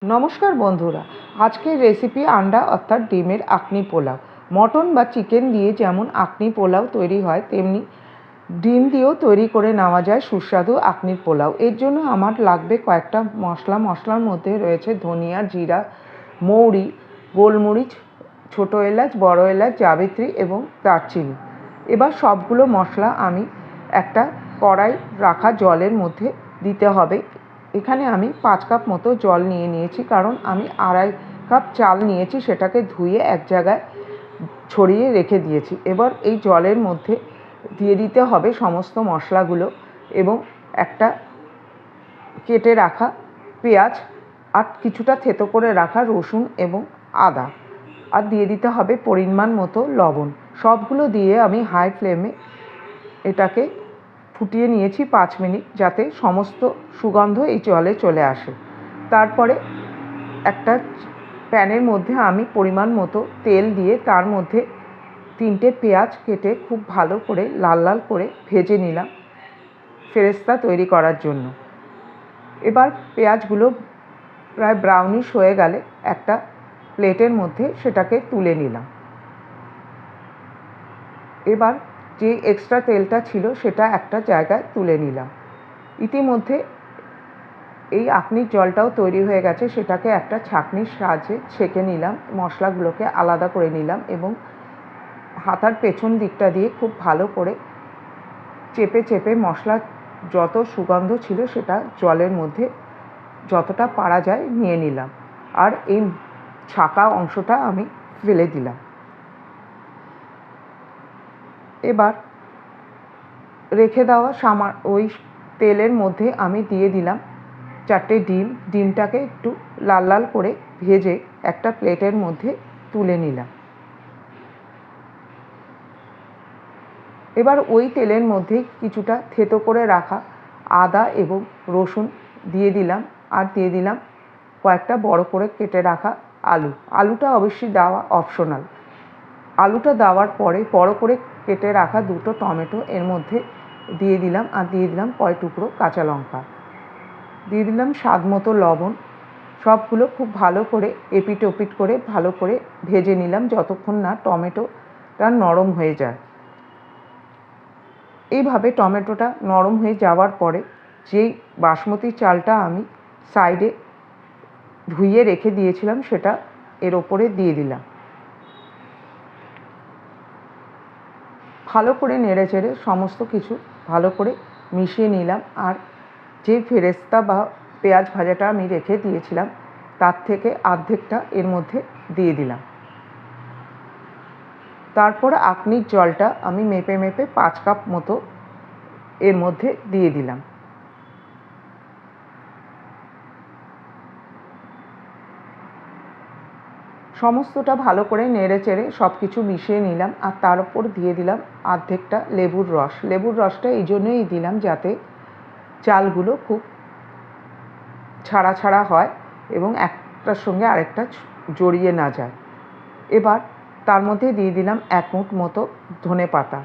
নমস্কার বন্ধুরা, আজকের রেসিপি আন্ডা অর্থাৎ ডিমের আঁকনি পোলাও। মটন বা চিকেন দিয়ে যেমন আঁকনি পোলাও তৈরি হয়, তেমনি ডিম দিয়েও তৈরি করে নেওয়া যায় সুস্বাদু আঁকনির পোলাও। এর জন্য আমার লাগবে কয়েকটা মশলার মধ্যে রয়েছে ধনিয়া, জিরা, মৌরি, গোলমরিচ, ছোটো এলাচ, বড় এলাচ, জাবিত্রী এবং দারচিনি। এবার সবগুলো মশলা আমি একটা কড়াই রাখা জলের মধ্যে দিতে হবে। এখানে আমি 5 কাপ মতো জল নিয়েছি, কারণ আমি 2.5 কাপ চাল নিয়েছি, সেটাকে ধুয়ে এক জায়গায় ছড়িয়ে রেখে দিয়েছি। এবার এই জলের মধ্যে দিয়ে দিতে হবে সমস্ত মশলাগুলো এবং একটা কেটে রাখা পেঁয়াজ আর কিছুটা থেতো করে রাখা রসুন এবং আদা, আর দিয়ে দিতে হবে পরিমাণ মতো লবণ। সবগুলো দিয়ে আমি হাই ফ্লেমে এটাকে ফুটিয়ে নিয়েছি 5 মিনিট, যাতে সমস্ত সুগন্ধ এই জলে চলে আসে। তারপরে একটা প্যানের মধ্যে আমি পরিমাণ মতো তেল দিয়ে তার মধ্যে 3টে পেঁয়াজ কেটে খুব ভালো করে লাল লাল করে ভেজে নিলাম ফেরেস্তা তৈরি করার জন্য। এবার পেঁয়াজগুলো প্রায় ব্রাউনিশ হয়ে গেলে একটা প্লেটের মধ্যে সেটাকে তুলে নিলাম। এবার যে এক্সট্রা তেলটা ছিল সেটা একটা জায়গায় তুলে নিলাম। ইতিমধ্যে এই আঁকনির জলটাও তৈরি হয়ে গেছে, সেটাকে একটা ছাঁকনির সাহায্যে ছেঁকে নিলাম, মশলাগুলোকে আলাদা করে নিলাম এবং হাতার পেছন দিকটা দিয়ে খুব ভালো করে চেপে চেপে মশলার যত সুগন্ধ ছিল সেটা জলের মধ্যে যতটা পারা যায় নিয়ে নিলাম, আর এই ছাঁকা অংশটা আমি ফেলে দিলাম। এবার রেখে দেওয়া ওই তেলের মধ্যে আমি দিয়ে দিলাম 4টে ডিমটাকে একটু লাল লাল করে ভেজে একটা প্লেটের মধ্যে তুলে নিলাম। এবার ওই তেলের মধ্যে কিছুটা থেতো করে রাখা আদা এবং রসুন দিয়ে দিলাম, আর দিয়ে দিলাম কয়েকটা বড় করে কেটে রাখা আলুটা অবশ্যই দেওয়া অপশনাল। আলুটা দেওয়ার পরে বড় করে কেটে রাখা 2টো টমেটো এর মধ্যে দিয়ে দিলাম, আর দিয়ে দিলাম কয় টুকরো কাঁচা লঙ্কা, দিয়ে দিলাম স্বাদ মতো লবণ। সবগুলো খুব ভালো করে এপিট ওপিট করে ভালো করে ভেজে নিলাম যতক্ষণ না টমেটোটা নরম হয়ে যায়। এইভাবে টমেটোটা নরম হয়ে যাওয়ার পরে যেই বাসমতি চালটা আমি সাইডে ধুয়ে রেখে দিয়েছিলাম সেটা এর ওপরে দিয়ে দিলাম। ভালো করে নেড়ে চেড়ে সমস্ত কিছু ভালো করে মিশিয়ে নিলাম, আর যে ফেরেস্তা বা পেঁয়াজ ভাজাটা আমি রেখে দিয়েছিলাম তার থেকে অর্ধেকটা এর মধ্যে দিয়ে দিলাম। তারপরে আঁকনির জলটা আমি মেপে মেপে 5 কাপ মতো এর মধ্যে দিয়ে দিলাম। সমস্তটা ভালো করে নেড়ে চেড়ে সব কিছু মিশিয়ে নিলাম, আর তার উপর দিয়ে দিলাম অর্ধেকটা লেবুর রস। লেবুর রসটা এই জন্যই দিলাম যাতে চালগুলো খুব ছাড়া ছাড়া হয় এবং একটার সঙ্গে আরেকটা জড়িয়ে না যায়। এবার তার মধ্যে দিয়ে দিলাম 1 মুঠ মতো ধনেপাতা,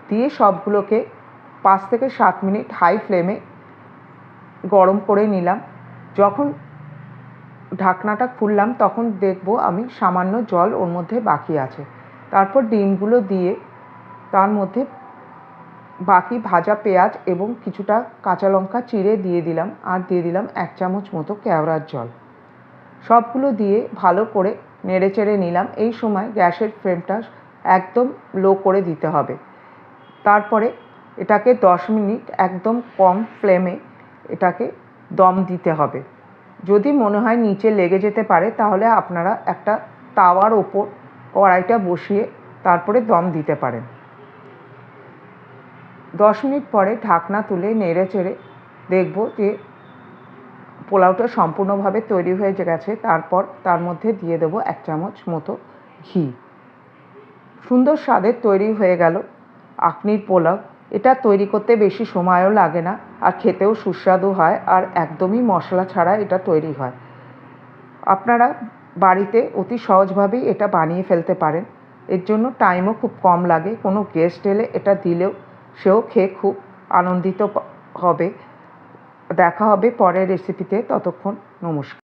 দিয়ে সবগুলোকে 5 থেকে 7 মিনিট হাই ফ্লেমে গরম করে নিলাম। যখন ঢাকনাটা খুললাম তখন দেখব আমি সামান্য জল ওর মধ্যে বাকি আছে। তারপর ডিমগুলো দিয়ে তার মধ্যে বাকি ভাজা পেঁয়াজ এবং কিছুটা কাঁচা লঙ্কা চিড়ে দিয়ে দিলাম, আর দিয়ে দিলাম 1 চামচ মতো কেওড়ার জল। সবগুলো দিয়ে ভালো করে নেড়ে চেড়ে নিলাম। এই সময় গ্যাসের ফ্লেমটা একদম লো করে দিতে হবে। তারপরে এটাকে 10 মিনিট একদম কম ফ্লেমে এটাকে দম দিতে হবে। যদি মনে হয় নিচে লেগে যেতে পারে তাহলে আপনারা একটা তাওয়ার ওপর কড়াইটা বসিয়ে তারপরে দম দিতে পারেন। 10 মিনিট পরে ঢাকনা তুলে নেড়ে চেড়ে দেখব যে পোলাওটা সম্পূর্ণভাবে তৈরি হয়ে গেছে। তারপর তার মধ্যে দিয়ে দেবো 1 চামচ মতো ঘি। সুন্দর স্বাদের তৈরি হয়ে গেল আঁকনির পোলাও। এটা তৈরি করতে বেশি সময়ও লাগে না, আর খেতেও সুস্বাদু হয়, আর একদমই মশলা ছাড়া এটা তৈরি হয়। আপনারা বাড়িতে অতি সহজভাবেই এটা বানিয়ে ফেলতে পারেন। এর জন্য টাইমও খুব কম লাগে। কোনো গেস্ট এলে এটা দিলেও সেও খেয়ে খুব আনন্দিত হবে। দেখা হবে পরের রেসিপিতে। ততক্ষণ নমস্কার।